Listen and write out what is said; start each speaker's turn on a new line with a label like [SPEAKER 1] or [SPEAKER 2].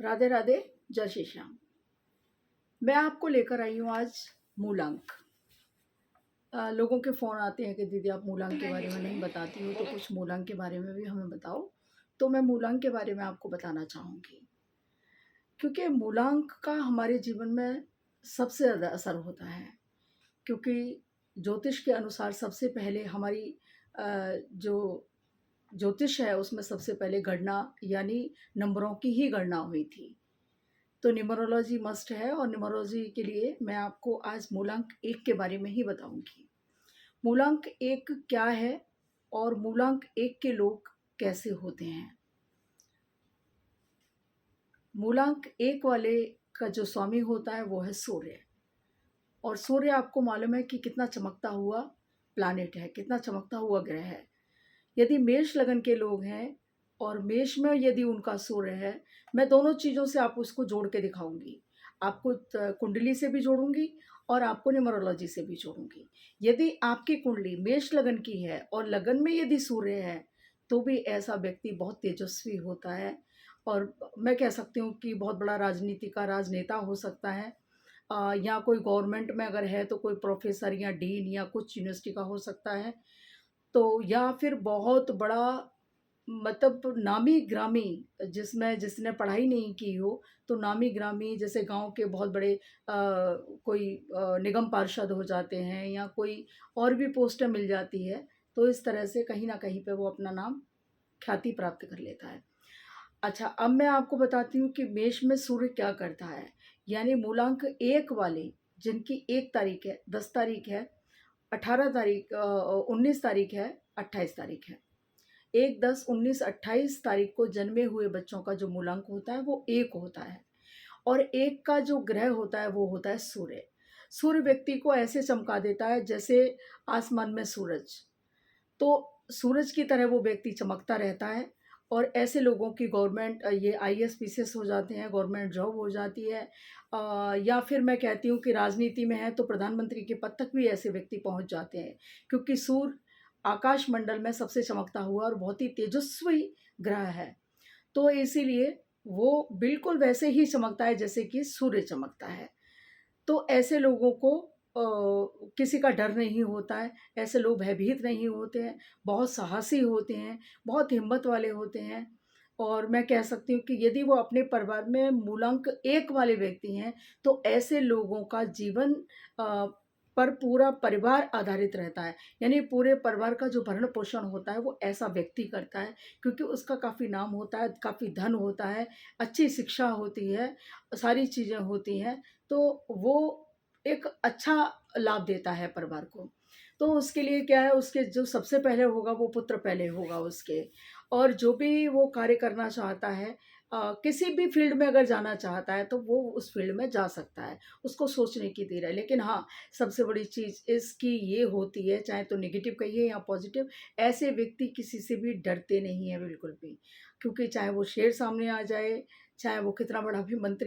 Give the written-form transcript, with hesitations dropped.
[SPEAKER 1] राधे राधे, जय श्री श्याम। मैं आपको लेकर आई हूँ आज मूलांक। लोगों के फ़ोन आते हैं कि दीदी आप मूलांक के बारे में नहीं बताती हो, तो कुछ मूलांक के बारे में भी हमें बताओ। तो मैं मूलांक के बारे में आपको बताना चाहूँगी, क्योंकि मूलांक का हमारे जीवन में सबसे ज़्यादा असर होता है। क्योंकि ज्योतिष के अनुसार सबसे पहले हमारी जो ज्योतिष है उसमें सबसे पहले गणना यानी नंबरों की ही गणना हुई थी। तो न्यूमरोलॉजी मस्ट है, और न्यूमरोलॉजी के लिए मैं आपको आज मूलांक 1 के बारे में ही बताऊंगी। मूलांक 1 क्या है और मूलांक 1 के लोग कैसे होते हैं। मूलांक 1 वाले का जो स्वामी होता है वो है सूर्य। और सूर्य आपको मालूम है कि कितना चमकता हुआ प्लैनेट है, कितना चमकता हुआ ग्रह है। यदि मेष लगन के लोग हैं और मेष में यदि उनका सूर्य है, मैं दोनों चीज़ों से आपको उसको जोड़ के दिखाऊंगी। आपको कुंडली से भी जोड़ूंगी और आपको न्यूमरोलॉजी से भी जोड़ूंगी। यदि आपकी कुंडली मेष लगन की है और लगन में यदि सूर्य है, तो भी ऐसा व्यक्ति बहुत तेजस्वी होता है, और मैं कह सकती हूँ कि बहुत बड़ा राजनीति का राजनेता हो सकता है। या कोई गवर्नमेंट में अगर है तो कोई प्रोफेसर या डीन या कुछ यूनिवर्सिटी का हो सकता है। तो या फिर बहुत बड़ा मतलब नामी ग्रामी, जिसमें जिसने पढ़ाई नहीं की हो, तो नामी ग्रामी जैसे गांव के बहुत बड़े कोई निगम पार्षद हो जाते हैं या कोई और भी पोस्टें मिल जाती है। तो इस तरह से कहीं ना कहीं पे वो अपना नाम ख्याति प्राप्त कर लेता है। अच्छा, अब मैं आपको बताती हूँ कि मेष में सूर्य क्या करता है। यानी मूलांक 1 वाले जिनकी 1 तारीख है, 10 तारीख है, 18 तारीख, 19 तारीख है, 28 तारीख है। 1, 10, 19, 28 तारीख को जन्मे हुए बच्चों का जो मूलांक होता है वो 1 होता है। और 1 का जो ग्रह होता है वो होता है सूर्य। सूर्य व्यक्ति को ऐसे चमका देता है जैसे आसमान में सूरज। तो सूरज की तरह वो व्यक्ति चमकता रहता है। और ऐसे लोगों की गवर्नमेंट ये आईएएस पीसीएस हो जाते हैं, गवर्नमेंट जॉब हो जाती है। या फिर मैं कहती हूँ कि राजनीति में है तो प्रधानमंत्री के पद तक भी ऐसे व्यक्ति पहुँच जाते हैं, क्योंकि सूर्य आकाश मंडल में सबसे चमकता हुआ और बहुत ही तेजस्वी ग्रह है। तो इसीलिए वो बिल्कुल वैसे ही चमकता है जैसे कि सूर्य चमकता है। तो ऐसे लोगों को किसी का डर नहीं होता है, ऐसे लोग भयभीत नहीं होते हैं, बहुत साहसी होते हैं, बहुत हिम्मत वाले होते हैं। और मैं कह सकती हूँ कि यदि वो अपने परिवार में मूलांक 1 वाले व्यक्ति हैं, तो ऐसे लोगों का जीवन पर पूरा परिवार आधारित रहता है। यानी पूरे परिवार का जो भरण पोषण होता है वो ऐसा व्यक्ति करता है, क्योंकि उसका काफ़ी नाम होता है, काफ़ी धन होता है, अच्छी शिक्षा होती है, सारी चीज़ें होती हैं। तो वो एक अच्छा लाभ देता है परिवार को। तो उसके लिए क्या है, उसके जो सबसे पहले होगा वो पुत्र पहले होगा उसके। और जो भी वो कार्य करना चाहता है, किसी भी फील्ड में अगर जाना चाहता है तो वो उस फील्ड में जा सकता है, उसको सोचने की देर है। लेकिन हाँ, सबसे बड़ी चीज़ इसकी ये होती है, चाहे तो नेगेटिव कहिए या पॉजिटिव, ऐसे व्यक्ति किसी से भी डरते नहीं हैं बिल्कुल भी। क्योंकि चाहे वो शेर सामने आ जाए, चाहे वो कितना बड़ा भी मंत्री